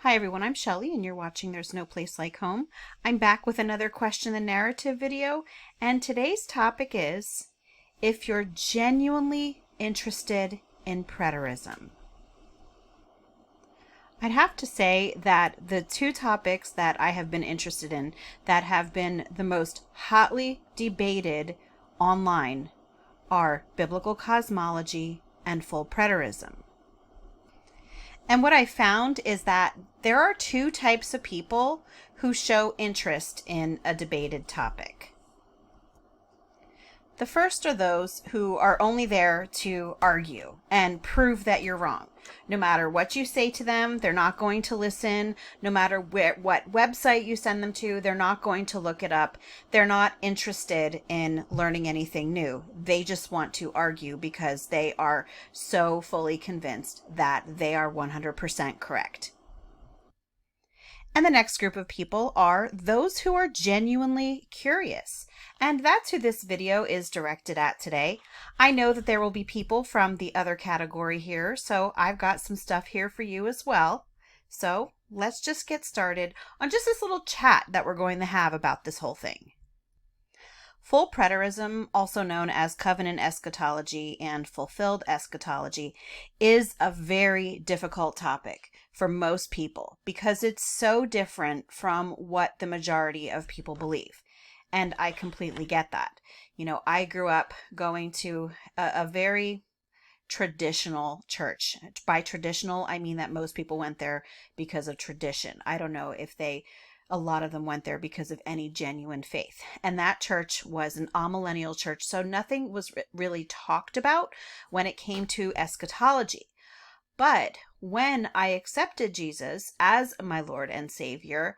Hi everyone, I'm Shelly and you're watching There's No Place Like Home. I'm back with another Question the Narrative video, and today's topic is if you're genuinely interested in preterism. I'd have to say that the two topics that I have been interested in that have been the most hotly debated online are biblical cosmology and full preterism. And what I found is that there are two types of people who show interest in a debated topic. The first are those who are only there to argue and prove that you're wrong. No matter what you say to them, they're not going to listen. No matter what website you send them to, they're not going to look it up. They're not interested in learning anything new. They just want to argue because they are so fully convinced that they are 100% correct. And the next group of people are those who are genuinely curious. And that's who this video is directed at today. I know that there will be people from the other category here, so I've got some stuff here for you as well. So let's just get started on just this little chat that we're going to have about this whole thing. Full preterism, also known as covenant eschatology and fulfilled eschatology, is a very difficult topic for most people because it's so different from what the majority of people believe. And I completely get that. You know, I grew up going to a very traditional church. By traditional, I mean that most people went there because of tradition. I don't know if a lot of them went there because of any genuine faith. And that church was an amillennial church, so nothing was really talked about when it came to eschatology. But when I accepted Jesus as my Lord and Savior,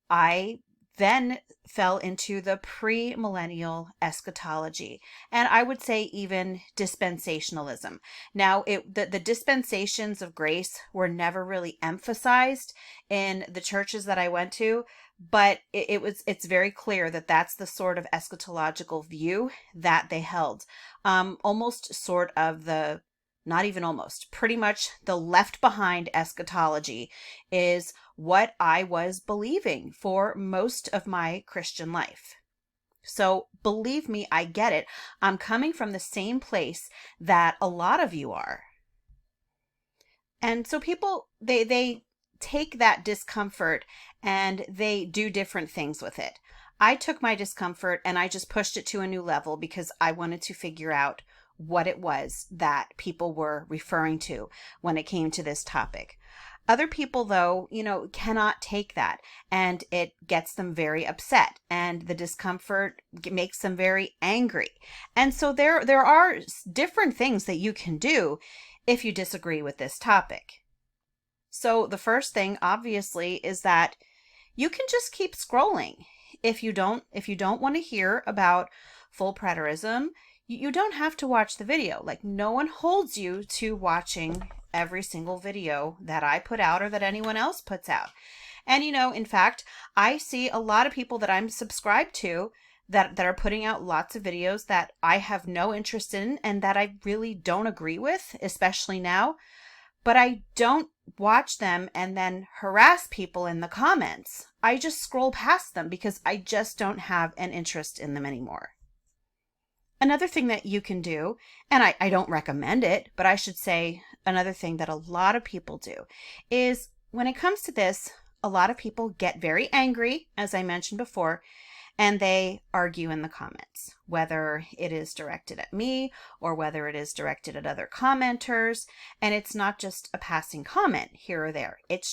I then fell into the pre-millennial eschatology, and I would say even dispensationalism. Now, the dispensations of grace were never really emphasized in the churches that I went to, but it's very clear that that's the sort of eschatological view that they held. Almost sort of the Not even almost, pretty much the left behind eschatology is what I was believing for most of my Christian life. So believe me, I get it. I'm coming from the same place that a lot of you are. And so people, they take that discomfort and they do different things with it. I took my discomfort and I just pushed it to a new level because I wanted to figure out what it was that people were referring to when it came to this topic. Other people, though, cannot take that, and it gets them very upset, and the discomfort makes them very angry. And so there are different things that you can do if you disagree with this topic. So the first thing, obviously, is that you can just keep scrolling. If you don't want to hear about full preterism, you don't have to watch the video. Like, no one holds you to watching every single video that I put out or that anyone else puts out. And, in fact, I see a lot of people that I'm subscribed to that are putting out lots of videos that I have no interest in and that I really don't agree with, especially now. But I don't watch them and then harass people in the comments. I just scroll past them because I just don't have an interest in them anymore. Another thing that you can do, and I don't recommend it, but I should say another thing that a lot of people do, is when it comes to this, a lot of people get very angry, as I mentioned before, and they argue in the comments, whether it is directed at me or whether it is directed at other commenters. And it's not just a passing comment here or there. It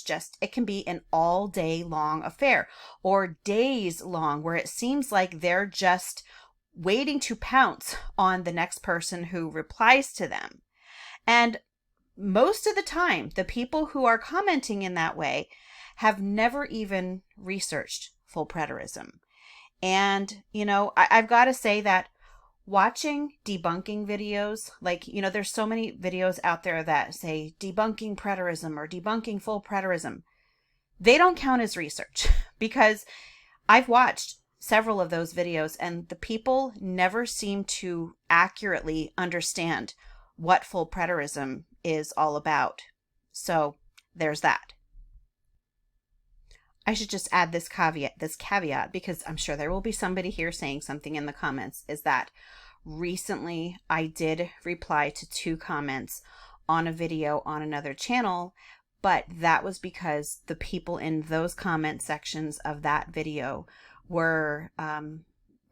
can be an all day long affair or days long where it seems like they're just waiting to pounce on the next person who replies to them. And most of the time, the people who are commenting in that way have never even researched full preterism. And, I've got to say that watching debunking videos, there's so many videos out there that say debunking preterism or debunking full preterism. They don't count as research because I've watched several of those videos and the people never seem to accurately understand what full preterism is all about. So there's that. I should just add this caveat, because I'm sure there will be somebody here saying something in the comments, is that recently I did reply to 2 comments on a video on another channel, but that was because the people in those comment sections of that video were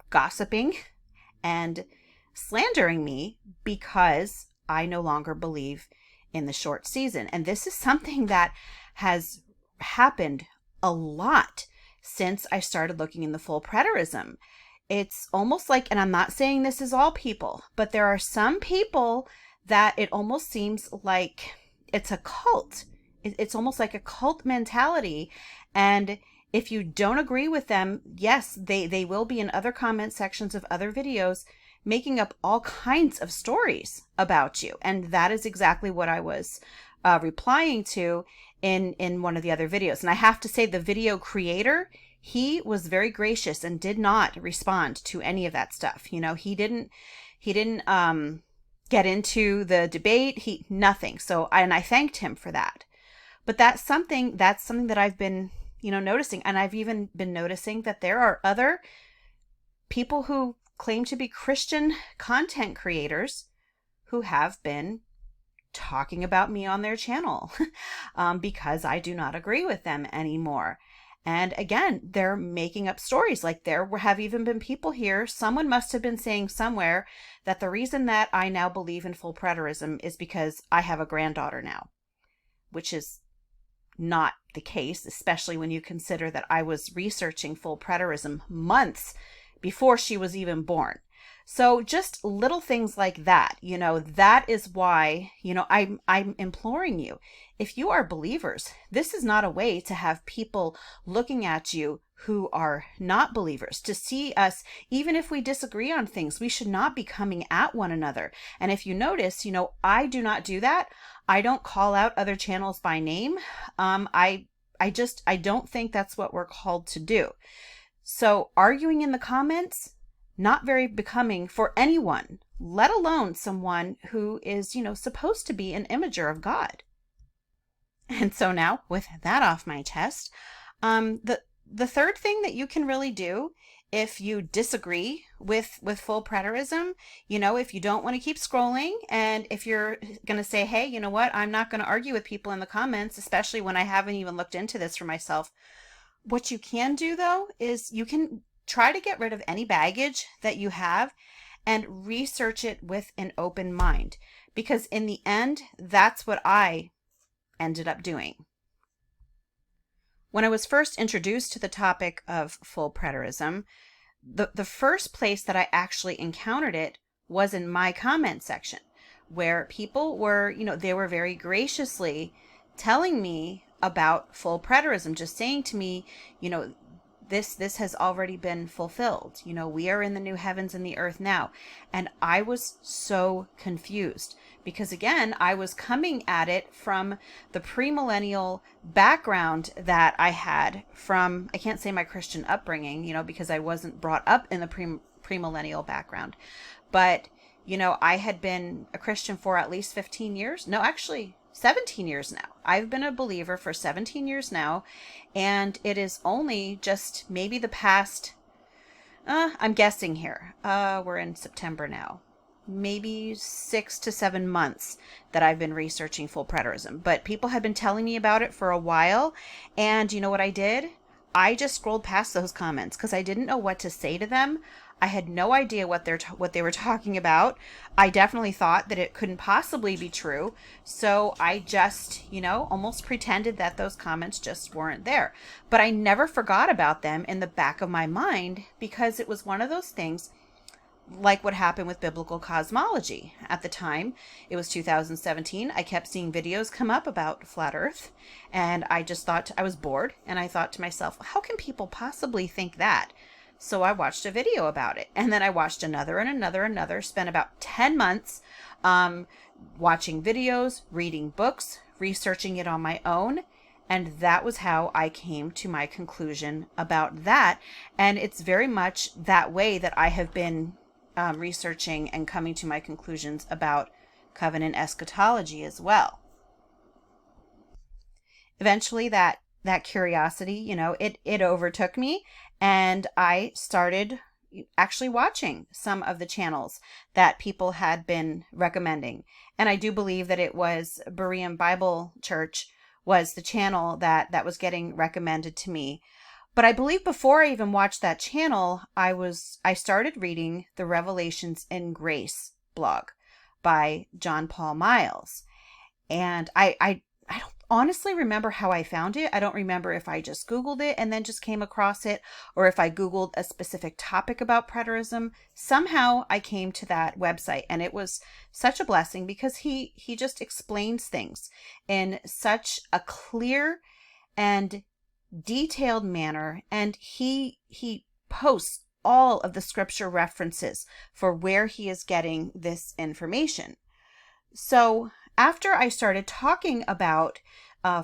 gossiping and slandering me because I no longer believe in the short season. And this is something that has happened a lot since I started looking in the full preterism. It's almost like, and I'm not saying this is all people, but there are some people that it almost seems like it's a cult. It's almost like a cult mentality. And if you don't agree with them, yes, they will be in other comment sections of other videos making up all kinds of stories about you. And that is exactly what I was replying to in one of the other videos. And I have to say, the video creator, he was very gracious and did not respond to any of that stuff. You know, he didn't get into the debate, nothing. So I thanked him for that. But that's something that I've been, noticing. And I've even been noticing that there are other people who claim to be Christian content creators who have been talking about me on their channel because I do not agree with them anymore. And again, they're making up stories. Like, there have even been people here, someone must have been saying somewhere that the reason that I now believe in full preterism is because I have a granddaughter now, which is not the case, especially when you consider that I was researching full preterism months before she was even born. So just little things like that, that is why, I'm imploring you, if you are believers, this is not a way to have people looking at you who are not believers, to see us, even if we disagree on things, we should not be coming at one another. And if you notice, I do not do that. I don't call out other channels by name. I don't think that's what we're called to do. So arguing in the comments, not very becoming for anyone, let alone someone who is, supposed to be an imager of God. And so now, with that off my chest, the third thing that you can really do if you disagree with full preterism, if you don't want to keep scrolling, and if you're going to say, hey, you know what, I'm not going to argue with people in the comments, especially when I haven't even looked into this for myself. What you can do, though, is you can try to get rid of any baggage that you have and research it with an open mind, because in the end, that's what I ended up doing. When I was first introduced to the topic of full preterism, the first place that I actually encountered it was in my comment section, where people were, they were very graciously telling me about full preterism, just saying to me, this has already been fulfilled. We are in the new heavens and the earth now. And I was so confused because, again, I was coming at it from the premillennial background that I had from, I can't say my Christian upbringing, because I wasn't brought up in the premillennial background. But, I had been a Christian for at least 15 years. No, actually 17 years now. I've been a believer for 17 years now, and it is only just maybe the past, I'm guessing here, we're in September now, maybe 6 to 7 months that I've been researching full preterism. But people had been telling me about it for a while, and you know what I did? I just scrolled past those comments because I didn't know what to say to them. I had no idea what they were talking about. I definitely thought that it couldn't possibly be true. So I just, almost pretended that those comments just weren't there. But I never forgot about them in the back of my mind, because it was one of those things like what happened with biblical cosmology. At the time, it was 2017. I kept seeing videos come up about flat Earth, and I just thought, I was bored, and I thought to myself, how can people possibly think that? So I watched a video about it, and then I watched another and another, spent about 10 months watching videos, reading books, researching it on my own, and that was how I came to my conclusion about that. And it's very much that way that I have been researching and coming to my conclusions about covenant eschatology as well. Eventually that that curiosity, it overtook me, and I started actually watching some of the channels that people had been recommending. And I do believe that it was Berean Bible Church was the channel that was getting recommended to me. But I believe before I even watched that channel, I started reading the Revelations in Grace blog by John Paul Miles. And I don't honestly remember how I found it. I don't remember if I just Googled it and then just came across it, or if I Googled a specific topic about preterism. Somehow I came to that website, and it was such a blessing because he just explains things in such a clear and detailed manner, and he posts all of the scripture references for where he is getting this information. So after I started talking about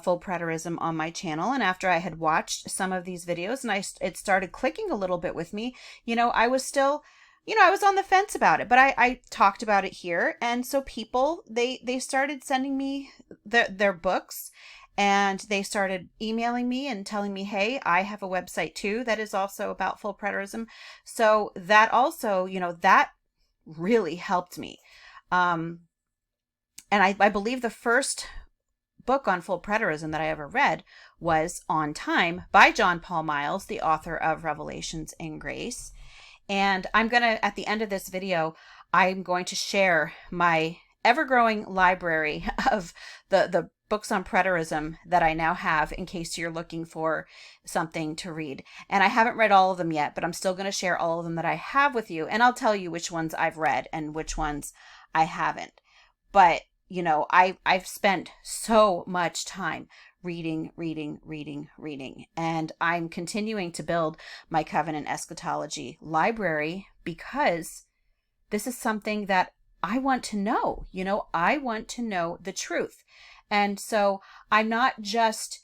full preterism on my channel, and after I had watched some of these videos, and it started clicking a little bit with me, I was still, I was on the fence about it, but I talked about it here. And so people, they started sending me their books, and they started emailing me and telling me, hey, I have a website too that is also about full preterism. So that also, that really helped me. And I believe the first book on full preterism that I ever read was On Time by John Paul Miles, the author of Revelations in Grace. And I'm going to, at the end of this video, I'm going to share my ever-growing library of the books on preterism that I now have, in case you're looking for something to read. And I haven't read all of them yet, but I'm still going to share all of them that I have with you. And I'll tell you which ones I've read and which ones I haven't. But I've spent so much time reading, and I'm continuing to build my covenant eschatology library because this is something that I want to know. I want to know the truth. And so I'm not just,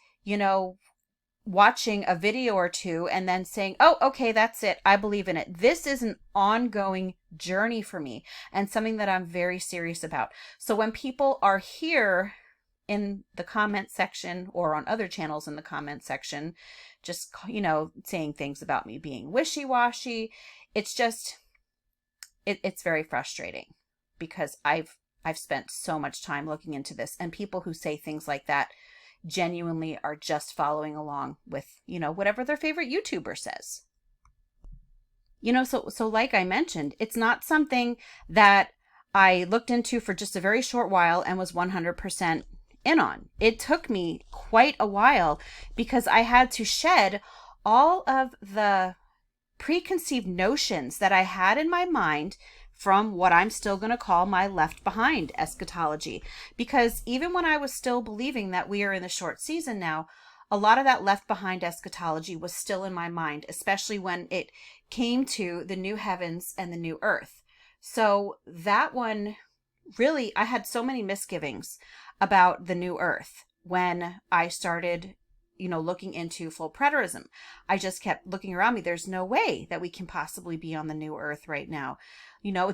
watching a video or two and then saying, oh, okay, that's it, I believe in it. This is an ongoing journey for me, and something that I'm very serious about. So when people are here in the comment section or on other channels in the comment section, just, saying things about me being wishy-washy, it's just, it's very frustrating, because I've spent so much time looking into this, and people who say things like that genuinely are just following along with, whatever their favorite YouTuber says. So like I mentioned, it's not something that I looked into for just a very short while and was 100% in on. It took me quite a while, because I had to shed all of the preconceived notions that I had in my mind from what I'm still going to call my left behind eschatology. Because even when I was still believing that we are in the short season now, a lot of that left behind eschatology was still in my mind, especially when it came to the new heavens and the new earth. So that one, really, I had so many misgivings about the new earth when I started looking into full preterism. I just kept looking around me. There's no way that we can possibly be on the new earth right now.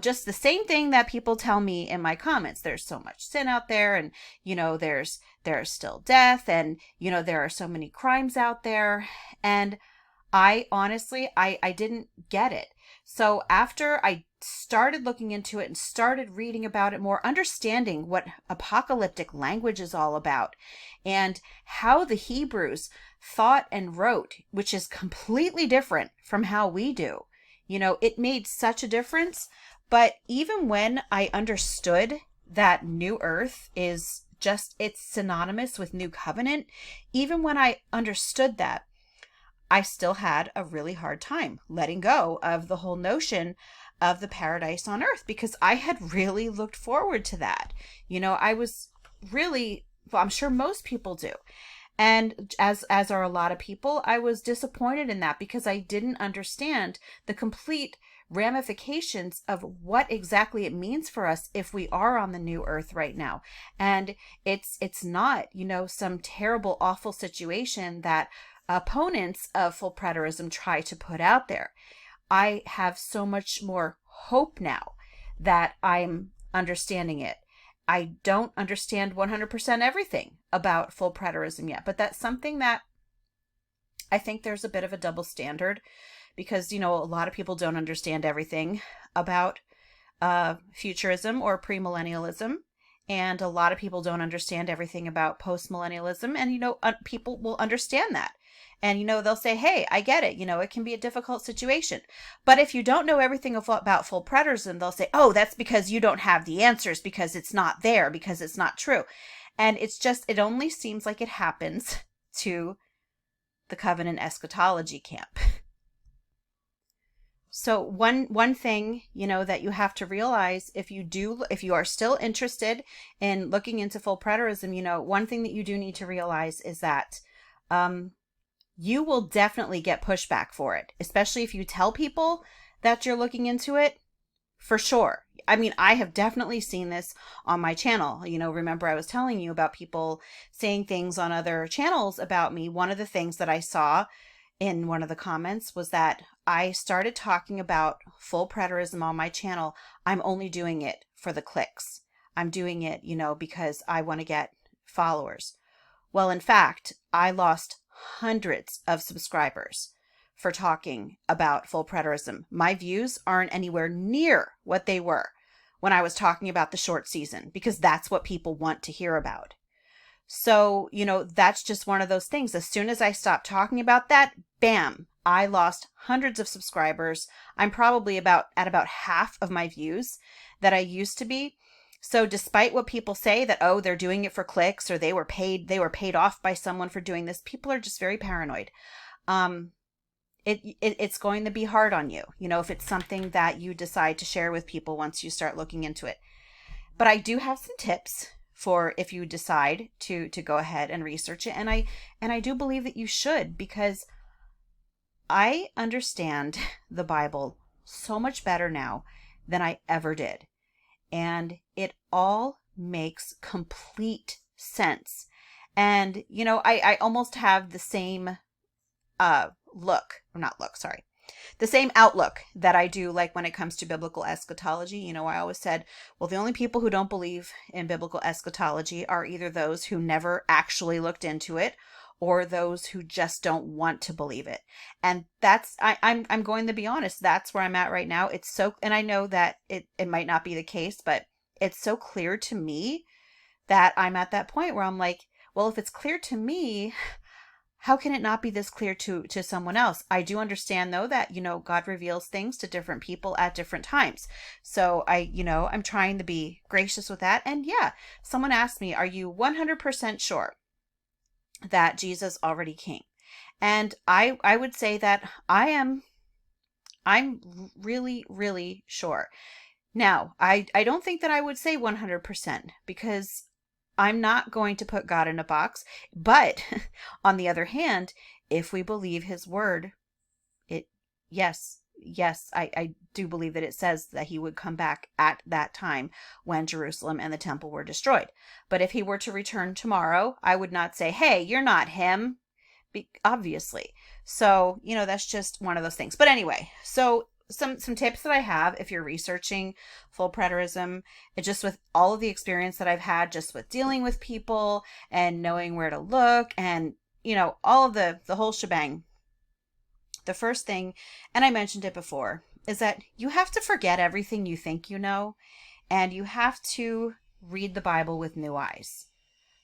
Just the same thing that people tell me in my comments. There's so much sin out there, and, there's still death, and, there are so many crimes out there. And I honestly, I didn't get it. So after I started looking into it and started reading about it more, understanding what apocalyptic language is all about, and how the Hebrews thought and wrote, which is completely different from how we do, it made such a difference. But even when I understood that new earth is just, it's synonymous with new covenant, even when I understood that, I still had a really hard time letting go of the whole notion of the paradise on earth, because I had really looked forward to that. I was really, well, I'm sure most people do. And as are a lot of people, I was disappointed in that, because I didn't understand the complete ramifications of what exactly it means for us if we are on the new earth right now. And it's not, some terrible, awful situation that opponents of full preterism try to put out there. I have so much more hope now that I'm understanding it. I don't understand 100% everything about full preterism yet, but that's something that I think there's a bit of a double standard because, a lot of people don't understand everything about futurism or premillennialism. And a lot of people don't understand everything about postmillennialism. And, people will understand that. And, they'll say, hey, I get it. It can be a difficult situation. But if you don't know everything about full preterism, they'll say, oh, that's because you don't have the answers, because it's not there, because it's not true. And it only seems like it happens to the covenant eschatology camp. So one thing, that you have to realize if you are still interested in looking into full preterism, one thing that you do need to realize is that you will definitely get pushback for it, especially if you tell people that you're looking into it, for sure. I mean, I have definitely seen this on my channel. Remember I was telling you about people saying things on other channels about me. One of the things that I saw in one of the comments was that I started talking about full preterism on my channel. I'm only doing it for the clicks. I'm doing it, because I want to get followers. Well, in fact, I lost hundreds of subscribers for talking about full preterism. My views aren't anywhere near what they were when I was talking about the short season, because that's what people want to hear about. So, that's just one of those things. As soon as I stopped talking about that, bam, I lost hundreds of subscribers. I'm probably at about half of my views that I used to be. So despite what people say that, oh, they're doing it for clicks, or they were paid off by someone for doing this, people are just very paranoid. It's going to be hard on you, if it's something that you decide to share with people once you start looking into it. But I do have some tips for if you decide to go ahead and research it. And I do believe that you should, because I understand the Bible so much better now than I ever did. And it all makes complete sense. And, I almost have the same the same outlook that I do, like when it comes to biblical eschatology. I always said, well, the only people who don't believe in biblical eschatology are either those who never actually looked into it, or those who just don't want to believe it. And I'm going to be honest, that's where I'm at right now. And I know that it might not be the case, but it's so clear to me that I'm at that point where I'm like, well, if it's clear to me, how can it not be this clear to someone else? I do understand, though, that, God reveals things to different people at different times. So I'm trying to be gracious with that. And yeah, someone asked me, are you 100% sure that Jesus already came? And I would say that I'm really, really sure. Now, I don't think that I would say 100%, because I'm not going to put God in a box. But on the other hand, if we believe his word, yes, I do believe that it says that he would come back at that time when Jerusalem and the temple were destroyed. But if he were to return tomorrow, I would not say, hey, you're not him, obviously. So, that's just one of those things. But anyway, so some tips that I have if you're researching full preterism, and just with all of the experience that I've had just with dealing with people and knowing where to look and, all of the whole shebang. The first thing, and I mentioned it before, is that you have to forget everything you think you know, and you have to read the Bible with new eyes.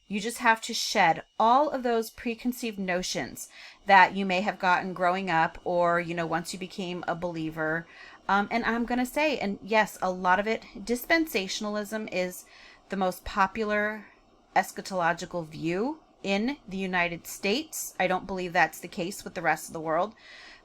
You just have to shed all of those preconceived notions that you may have gotten growing up, or, once you became a believer. And I'm going to say, and yes, a lot of it, dispensationalism is the most popular eschatological view in the United States. I don't believe that's the case with the rest of the world,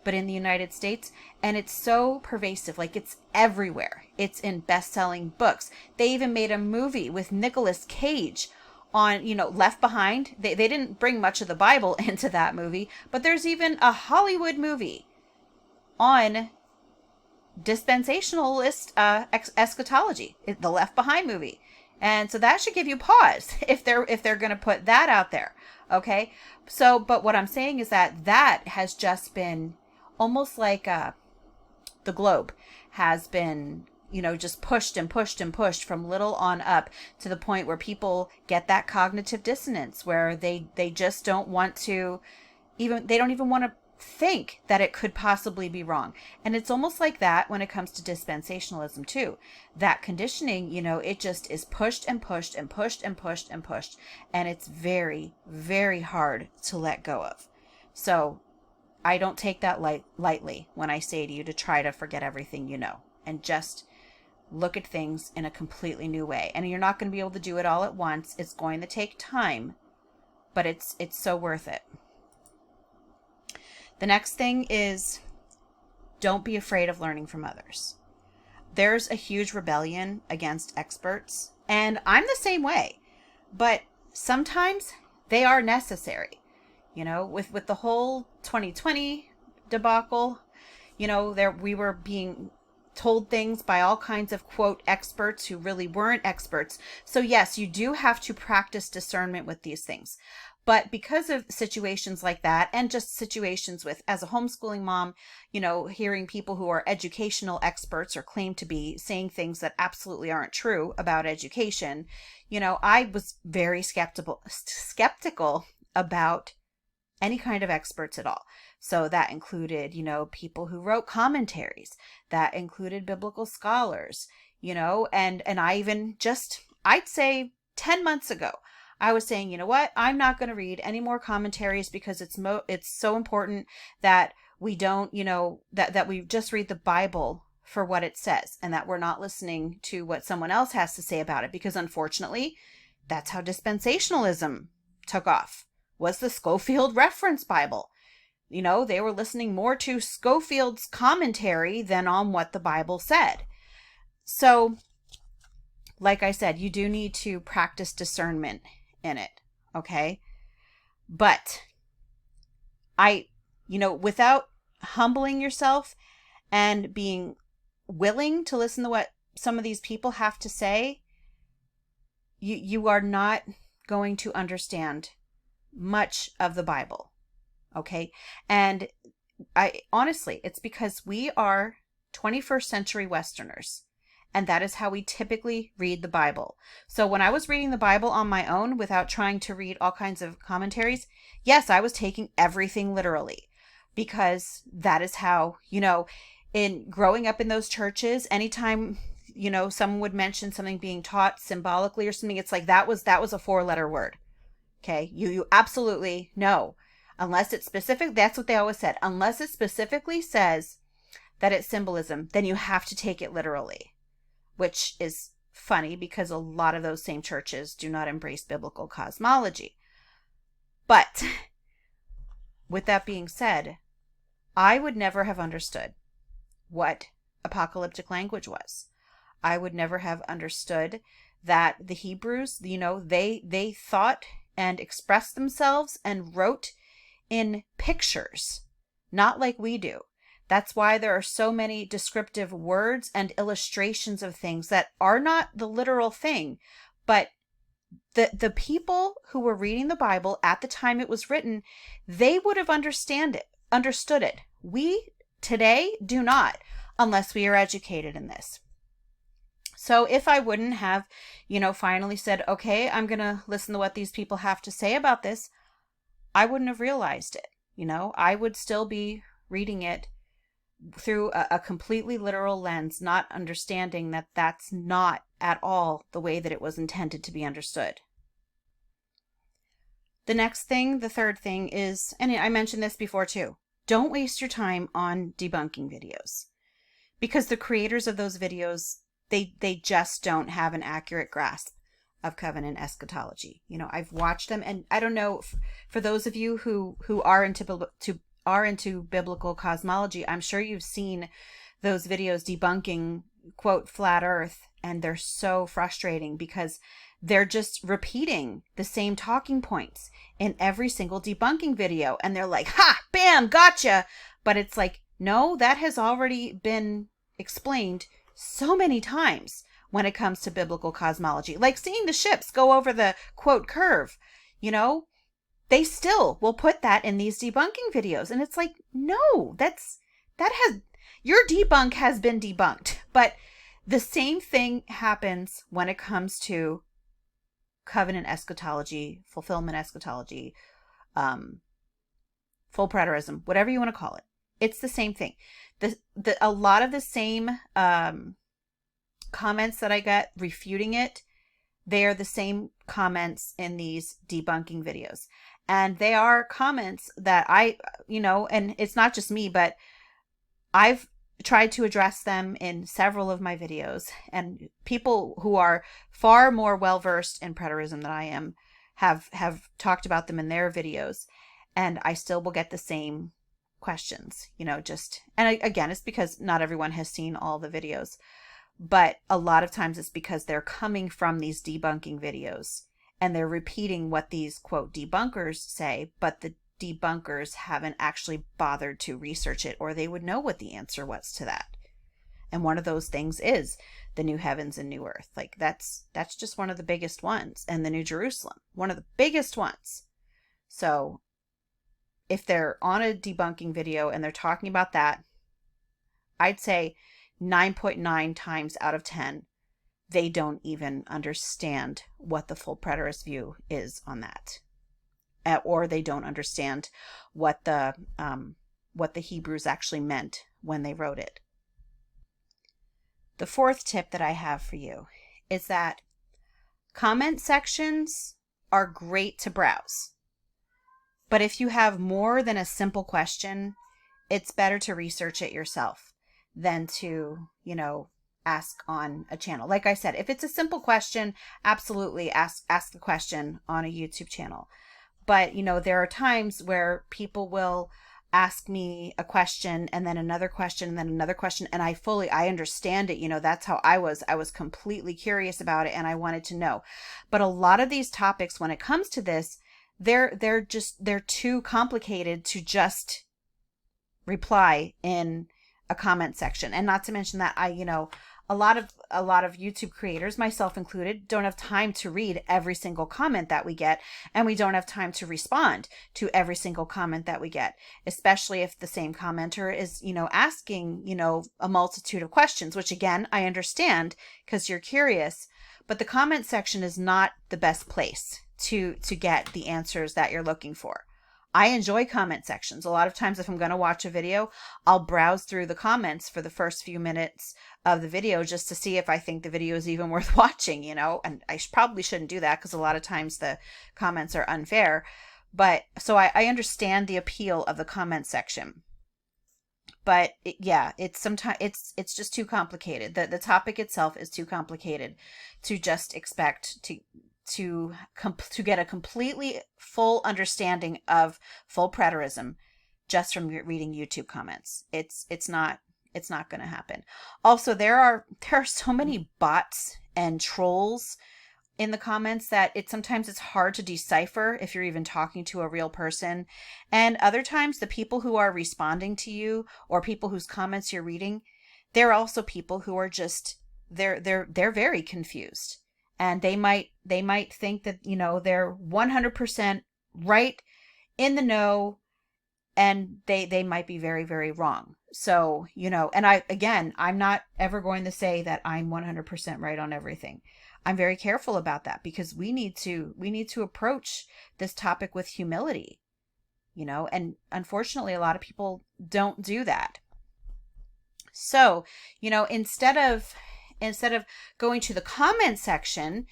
but in the United States. And it's so pervasive, like it's everywhere. It's in best-selling books. They even made a movie with Nicolas Cage on, Left Behind. They didn't bring much of the Bible into that movie, but there's even a Hollywood movie on dispensationalist eschatology, the Left Behind movie. And so that should give you pause if they're going to put that out there. Okay. So, but what I'm saying is that has just been almost like the globe has been, just pushed and pushed and pushed from little on up to the point where people get that cognitive dissonance where they just don't want to they don't even want to think that it could possibly be wrong. And it's almost like that when it comes to dispensationalism too. That conditioning, it just is pushed and pushed and pushed and pushed and pushed. And it's very, very hard to let go of. So I don't take that lightly when I say to you to try to forget everything you know and just look at things in a completely new way. And you're not going to be able to do it all at once. It's going to take time, but it's so worth it. The next thing is, don't be afraid of learning from others. There's a huge rebellion against experts, and I'm the same way, but sometimes they are necessary. With the whole 2020 debacle, we were being told things by all kinds of quote experts who really weren't experts. So yes, you do have to practice discernment with these things. But because of situations like that, and just situations with, as a homeschooling mom, hearing people who are educational experts or claim to be saying things that absolutely aren't true about education, I was very skeptical about any kind of experts at all. So that included, people who wrote commentaries, that included biblical scholars, and I even I'd say 10 months ago, I was saying, I'm not going to read any more commentaries because it's so important that we don't, that we just read the Bible for what it says and that we're not listening to what someone else has to say about it, because unfortunately, that's how dispensationalism took off, was the Scofield Reference Bible. They were listening more to Scofield's commentary than on what the Bible said. So, like I said, you do need to practice discernment in it, okay? But without humbling yourself and being willing to listen to what some of these people have to say, you are not going to understand much of the Bible, okay? And honestly, it's because we are 21st century Westerners. And that is how we typically read the Bible. So when I was reading the Bible on my own without trying to read all kinds of commentaries, yes, I was taking everything literally, because that is how, in growing up in those churches, anytime, someone would mention something being taught symbolically or something, it's like that was a 4-letter word. Okay. You absolutely no, unless it's specific. That's what they always said. Unless it specifically says that it's symbolism, then you have to take it literally. Which is funny because a lot of those same churches do not embrace biblical cosmology. But with that being said, I would never have understood what apocalyptic language was. I would never have understood that the Hebrews, they thought and expressed themselves and wrote in pictures, not like we do. That's why there are so many descriptive words and illustrations of things that are not the literal thing. But the people who were reading the Bible at the time it was written, they would have understood it. We today do not, unless we are educated in this. So if I wouldn't have, finally said, okay, I'm going to listen to what these people have to say about this, I wouldn't have realized it. I would still be reading it through a completely literal lens, not understanding that that's not at all the way that it was intended to be understood. The next thing, the third thing is, and I mentioned this before too, don't waste your time on debunking videos, because the creators of those videos, they just don't have an accurate grasp of covenant eschatology. I've watched them, and I don't know, for those of you who are into biblical cosmology, I'm sure you've seen those videos debunking, quote, flat earth, and they're so frustrating because they're just repeating the same talking points in every single debunking video. And they're like, ha, bam, gotcha. But it's like, no, that has already been explained so many times when it comes to biblical cosmology. Like seeing the ships go over the, quote, curve, they still will put that in these debunking videos. And it's like, no, your debunk has been debunked. But the same thing happens when it comes to covenant eschatology, fulfillment eschatology, full preterism, whatever you want to call it. It's the same thing. A lot of the same comments that I get refuting it, they are the same comments in these debunking videos. And they are comments that and it's not just me, but I've tried to address them in several of my videos, and people who are far more well-versed in preterism than I am have talked about them in their videos, and I still will get the same questions, and again, it's because not everyone has seen all the videos, but a lot of times it's because they're coming from these debunking videos and they're repeating what these quote debunkers say, but the debunkers haven't actually bothered to research it, or they would know what the answer was to that. And one of those things is the new heavens and new earth. Like that's just one of the biggest ones, and the New Jerusalem, one of the biggest ones. So if they're on a debunking video and they're talking about that, I'd say 9.9 times out of 10, they don't even understand what the full preterist view is on that. Or they don't understand what the Hebrews actually meant when they wrote it. The fourth tip that I have for you is that comment sections are great to browse. But if you have more than a simple question, it's better to research it yourself than to, ask on a channel. Like I said, if it's a simple question, absolutely ask the question on a YouTube channel. But, there are times where people will ask me a question and then another question and then another question. And I understand it. That's how I was completely curious about it and I wanted to know. But a lot of these topics, when it comes to this, they're too complicated to just reply in a comment section. And not to mention that a lot of YouTube creators, myself included, don't have time to read every single comment that we get, and we don't have time to respond to every single comment that we get, especially if the same commenter is, asking, a multitude of questions, which again, I understand because you're curious, but the comment section is not the best place to get the answers that you're looking for. I enjoy comment sections. A lot of times if I'm going to watch a video, I'll browse through the comments for the first few minutes of the video just to see if I think the video is even worth watching, and I probably shouldn't do that because a lot of times the comments are unfair. But so I understand the appeal of the comment section. But it's just too complicated. The topic itself is too complicated to just expect to get a completely full understanding of full preterism just from reading YouTube comments. It's not going to happen. Also, there are so many bots and trolls in the comments that sometimes it's hard to decipher if you're even talking to a real person. And other times the people who are responding to you or people whose comments you're reading, they're also people who are just they're very confused. And they might think that, they're 100% right in the know, and they might be very, very wrong. So, and I'm not ever going to say that I'm 100% right on everything. I'm very careful about that because we need to approach this topic with humility, and unfortunately a lot of people don't do that. So, instead of going to the comment section,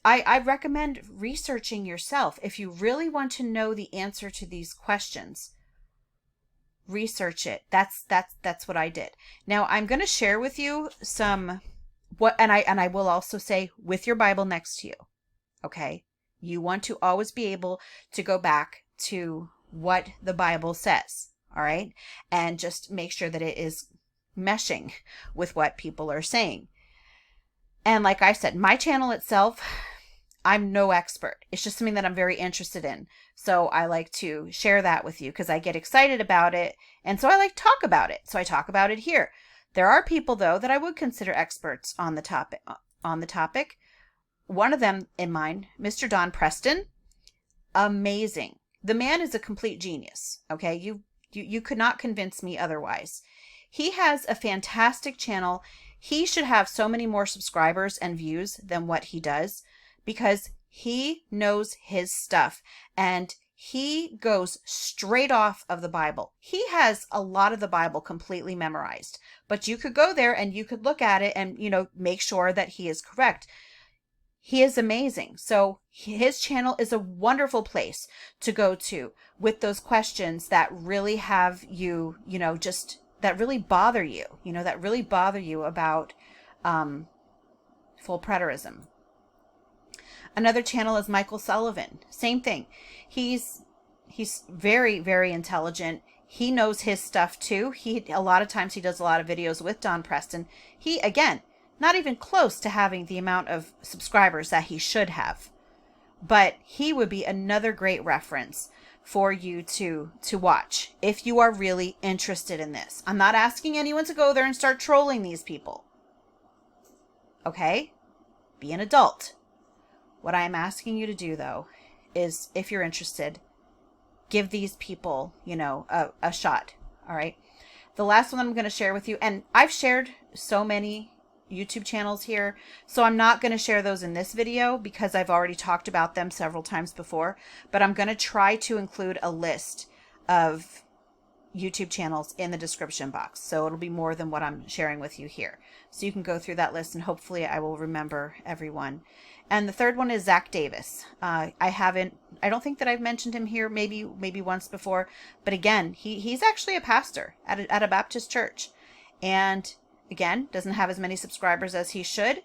I recommend researching yourself. If you really want to know the answer to these questions, research it. That's what I did. Now I'm going to share with you and I will also say with your Bible next to you. Okay. You want to always be able to go back to what the Bible says. All right. And just make sure that it is meshing with what people are saying. And like I said, my channel itself, I'm no expert. It's just something that I'm very interested in. So I like to share that with you because I get excited about it. And so I like to talk about it. So I talk about it here. There are people, though, that I would consider experts on the topic. One of them in mind, Mr. Don Preston. Amazing. The man is a complete genius. Okay. You could not convince me otherwise. He has a fantastic channel. He should have so many more subscribers and views than what he does because he knows his stuff and He goes straight off of the Bible. He has a lot of the Bible completely memorized, but you could go there and you could look at it and, make sure that he is correct. He is amazing. So his channel is a wonderful place to go to with those questions that really have you, that really bother you, about full preterism. Another channel is Michael Sullivan. Same thing. He's very, very intelligent. He knows his stuff too. A lot of times he does a lot of videos with Don Preston. He, again, not even close to having the amount of subscribers that he should have. But he would be another great reference for you to watch if you are really interested in this. I'm not asking anyone to go there and start trolling these people. Okay? Be an adult. What I am asking you to do, though, is, if you're interested, give these people, a shot. All right? The last one I'm going to share with you, and I've shared so many YouTube channels here, so I'm not going to share those in this video because I've already talked about them several times before, but I'm going to try to include a list of YouTube channels in the description box, so it'll be more than what I'm sharing with you here. So you can go through that list and hopefully I will remember everyone. And the third one is Zach Davis. I don't think that I've mentioned him here, maybe once before, but again, he's actually a pastor at a Baptist church, and again, doesn't have as many subscribers as he should,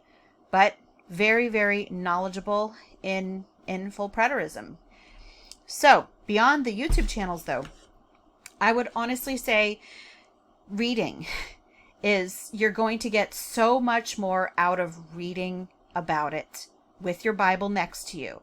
but very, very knowledgeable in full preterism. So beyond the YouTube channels, though, I would honestly say reading you're going to get so much more out of reading about it with your Bible next to you.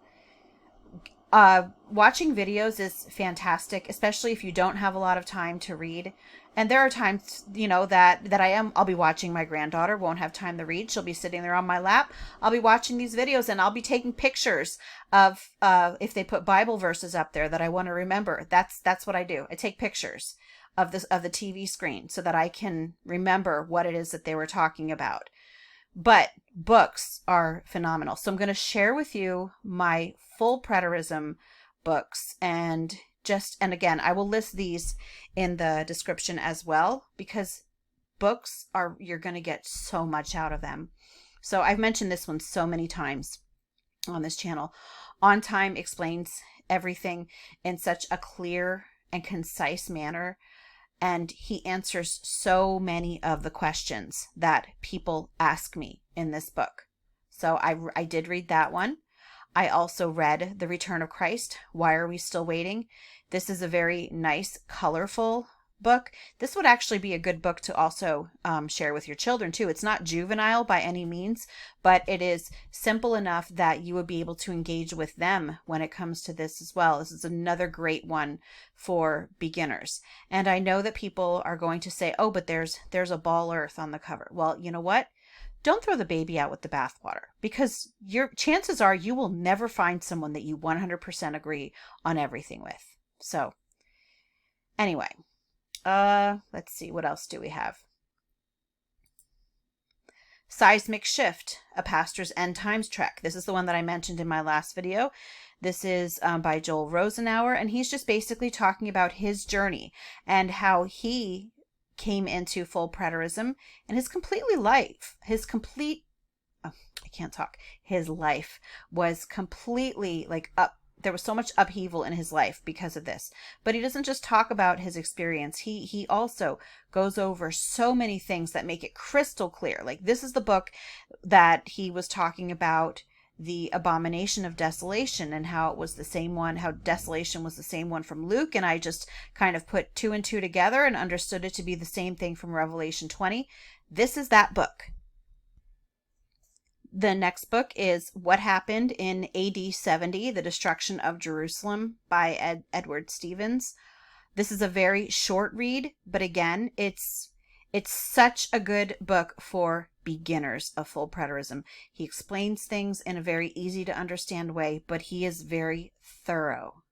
Watching videos is fantastic, especially if you don't have a lot of time to read. And there are times, that I'll be watching my granddaughter, won't have time to read. She'll be sitting there on my lap. I'll be watching these videos and I'll be taking pictures of, if they put Bible verses up there that I want to remember. That's what I do. I take pictures of the TV screen so that I can remember what it is that they were talking about. But books are phenomenal. So I'm going to share with you my full preterism books, and again, I will list these in the description as well, because you're going to get so much out of them. So I've mentioned this one so many times on this channel. On Time explains everything in such a clear and concise manner, and he answers so many of the questions that people ask me in this book. So I did read that one. I also read The Return of Christ, Why Are We Still Waiting? This is a very nice, colorful book. This would actually be a good book to also share with your children too. It's not juvenile by any means, but it is simple enough that you would be able to engage with them when it comes to this as well. This is another great one for beginners. And I know that people are going to say, oh, but there's a ball earth on the cover. Well, you know what? Don't throw the baby out with the bathwater, because your chances are you will never find someone that you 100% agree on everything with. So anyway, let's see, what else do we have? Seismic Shift, A Pastor's End Times Trek. This is the one that I mentioned in my last video. This is by Joel Rosenauer, and he's just basically talking about his journey and how he came into full preterism, and his life was completely there was so much upheaval in his life because of this. But he doesn't just talk about his experience. He also goes over so many things that make it crystal clear. Like, this is the book that he was talking about, the abomination of desolation, and how it was the same one, how desolation was the same one from Luke. And I just kind of put 2 and 2 together and understood it to be the same thing from Revelation 20. This is that book. The next book is What Happened in AD 70, The Destruction of Jerusalem by Edward Stevens. This is a very short read, but again, it's such a good book for beginners of full preterism. He explains things in a very easy to understand way, but he is very thorough.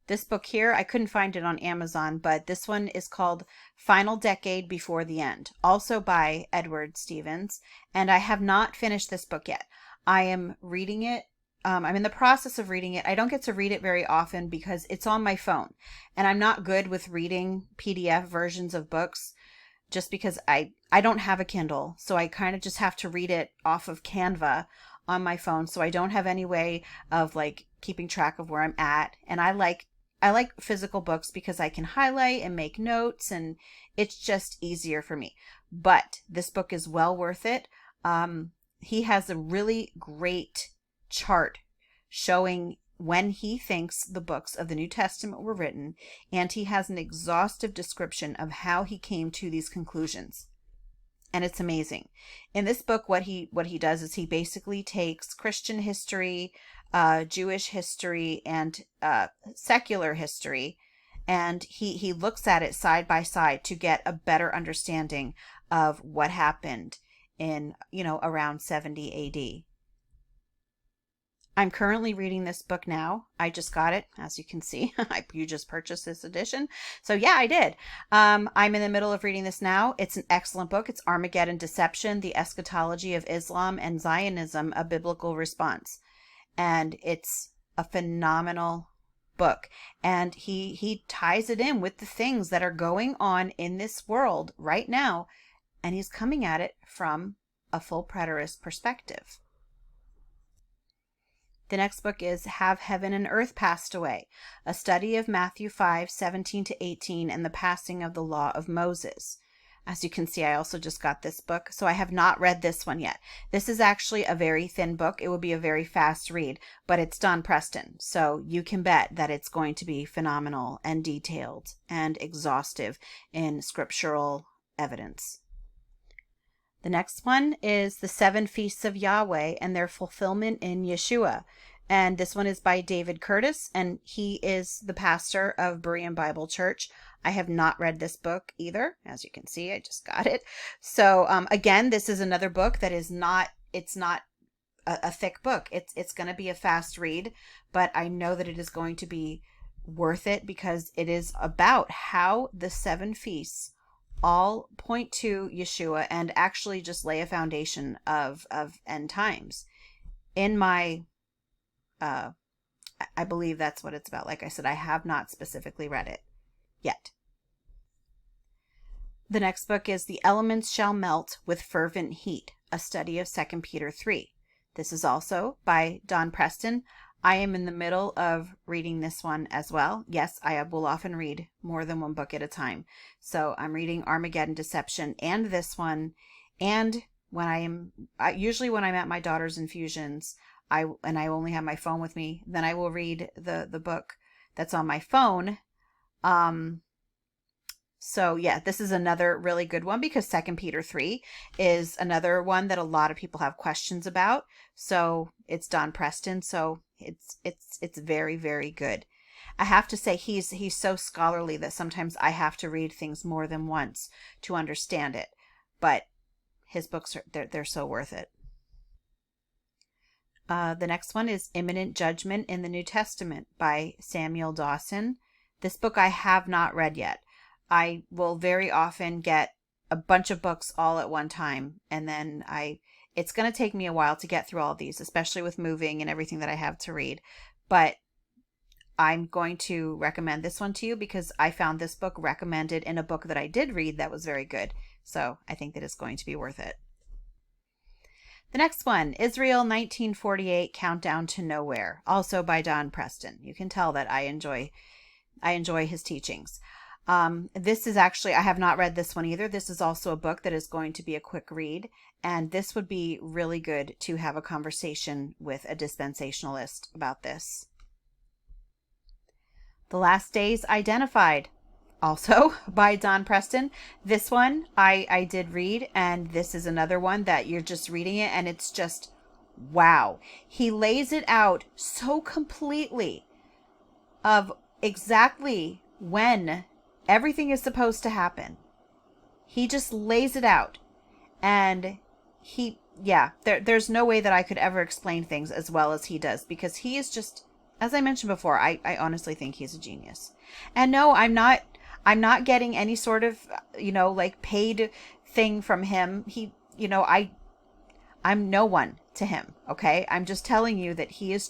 This book here, I couldn't find it on Amazon, but this one is called Final Decade Before the End, also by Edward Stevens, and I have not finished this book yet. I am reading it I'm in the process of reading it. I don't get to read it very often because it's on my phone, and I'm not good with reading PDF versions of books just because I don't have a Kindle. So I kind of just have to read it off of Canva on my phone. So I don't have any way of like keeping track of where I'm at. And I like physical books because I can highlight and make notes, and it's just easier for me. But this book is well worth it. He has a really great chart showing when he thinks the books of the New Testament were written, and he has an exhaustive description of how he came to these conclusions. And it's amazing. In this book, what he does is he basically takes Christian history, Jewish history, and secular history, and he looks at it side by side to get a better understanding of what happened in, around 70 AD. I'm currently reading this book now. I just got it, as you can see. You just purchased this edition. So yeah, I did. I'm in the middle of reading this now. It's an excellent book. It's Armageddon Deception, The Eschatology of Islam and Zionism, A Biblical Response. And it's a phenomenal book. And he ties it in with the things that are going on in this world right now. And he's coming at it from a full preterist perspective. The next book is Have Heaven and Earth Passed Away? A Study of Matthew 5:17-18 and the Passing of the Law of Moses. As you can see, I also just got this book, so I have not read this one yet. This is actually a very thin book. It will be a very fast read, but it's Don Preston, so you can bet that it's going to be phenomenal and detailed and exhaustive in scriptural evidence. The next one is The Seven Feasts of Yahweh and Their Fulfillment in Yeshua. And this one is by David Curtis, and he is the pastor of Berean Bible Church. I have not read this book either. As you can see, I just got it. So again, this is another book that is not, it's not a thick book. It's going to be a fast read, but I know that it is going to be worth it because it is about how the seven feasts all point to Yeshua and actually just lay a foundation of end times. In my, I believe that's what it's about. Like I said, I have not specifically read it yet. The next book is The Elements Shall Melt with Fervent Heat, a study of 2 Peter 3. This is also by Don Preston. I am in the middle of reading this one as well. Yes, I will often read more than one book at a time. So I'm reading Armageddon Deception and this one. And when usually when I'm at my daughter's infusions, I only have my phone with me, then I will read the book that's on my phone. So yeah, this is another really good one because 2 Peter 3 is another one that a lot of people have questions about. So it's Don Preston. So it's very, very good. I have to say he's so scholarly that sometimes I have to read things more than once to understand it. But his books they're so worth it. The next one is Imminent Judgment in the New Testament by Samuel Dawson. This book I have not read yet. I will very often get a bunch of books all at one time, and then it's going to take me a while to get through all of these, especially with moving and everything that I have to read. But I'm going to recommend this one to you because I found this book recommended in a book that I did read that was very good. So I think that it's going to be worth it. The next one, Israel 1948 Countdown to Nowhere, also by Don Preston. You can tell that I enjoy his teachings. This is actually, I have not read this one either. This is also a book that is going to be a quick read, and this would be really good to have a conversation with a dispensationalist about this. The Last Days Identified, also by Don Preston. This one I did read, and this is another one that you're just reading it and it's just, wow. He lays it out so completely of exactly when everything is supposed to happen. He just lays it out. And there's no way that I could ever explain things as well as he does, because he is just, as I mentioned before, I honestly think he's a genius. And no, I'm not getting any sort of, like paid thing from him. He, I'm no one to him, okay? I'm just telling you that he's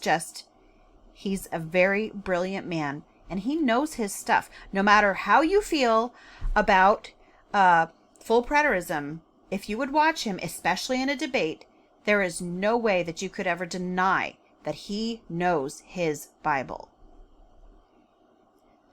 a very brilliant man, and he knows his stuff. No matter how you feel about full preterism, if you would watch him, especially in a debate, there is no way that you could ever deny that he knows his Bible.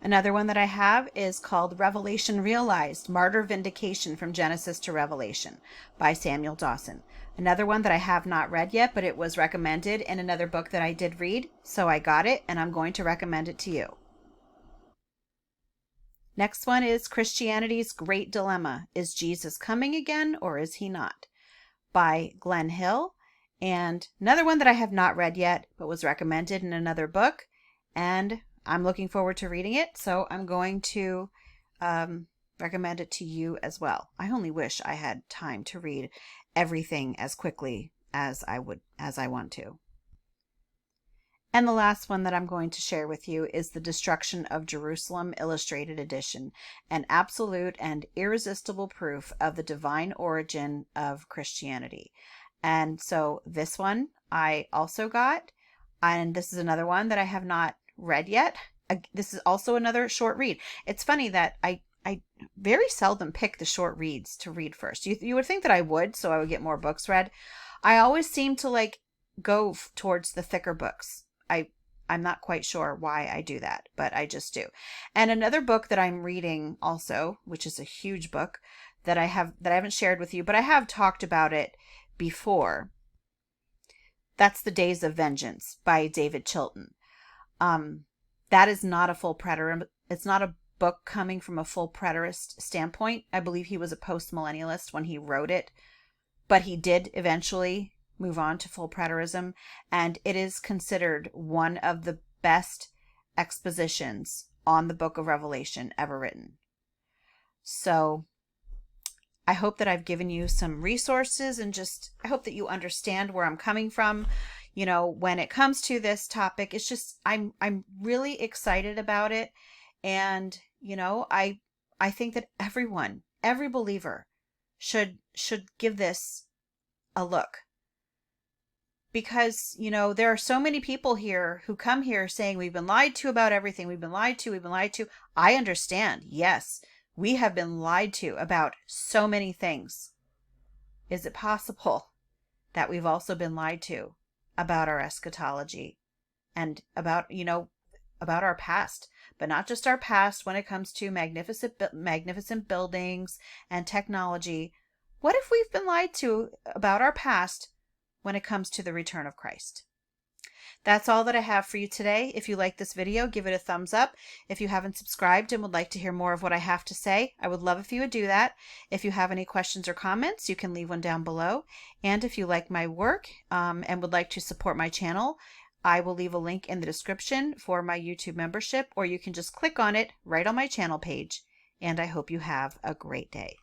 Another one that I have is called Revelation Realized, Martyr Vindication from Genesis to Revelation by Samuel Dawson. Another one that I have not read yet, but it was recommended in another book that I did read, so I got it, and I'm going to recommend it to you. Next one is Christianity's Great Dilemma. Is Jesus coming again, or is he not? By Glenn Hill. And another one that I have not read yet, but was recommended in another book, and I'm looking forward to reading it, so I'm going to recommend it to you as well. I only wish I had time to read everything as quickly as I want to. And the last one that I'm going to share with you is The Destruction of Jerusalem Illustrated Edition, an absolute and irresistible proof of the divine origin of Christianity. And so this one I also got, and this is another one that I have not read yet. This is also another short read. It's funny that I very seldom pick the short reads to read first. You would think that I would, so I would get more books read. I always seem to go towards the thicker books. I'm not quite sure why I do that, but I just do. And another book that I'm reading also, which is a huge book that I haven't shared with you, but I have talked about it before. That's The Days of Vengeance by David Chilton. That is not a full preterist. It's not a book coming from a full preterist standpoint. I believe he was a post-millennialist when he wrote it, but he did eventually move on to full preterism, and it is considered one of the best expositions on the book of Revelation ever written. So I hope that I've given you some resources, and I hope that you understand where I'm coming from. When it comes to this topic, it's just, I'm really excited about it. And, I think that every believer should give this a look. Because, there are so many people here who come here saying we've been lied to about everything. We've been lied to. I understand. Yes, we have been lied to about so many things. Is it possible that we've also been lied to about our eschatology and about our past, but not just our past when it comes to magnificent buildings and technology? What if we've been lied to about our past when it comes to the return of Christ? That's all that I have for you today. If you like this video, give it a thumbs up. If you haven't subscribed and would like to hear more of what I have to say, I would love if you would do that. If you have any questions or comments, you can leave one down below. And if you like my work and would like to support my channel, I will leave a link in the description for my YouTube membership, or you can just click on it right on my channel page. And I hope you have a great day.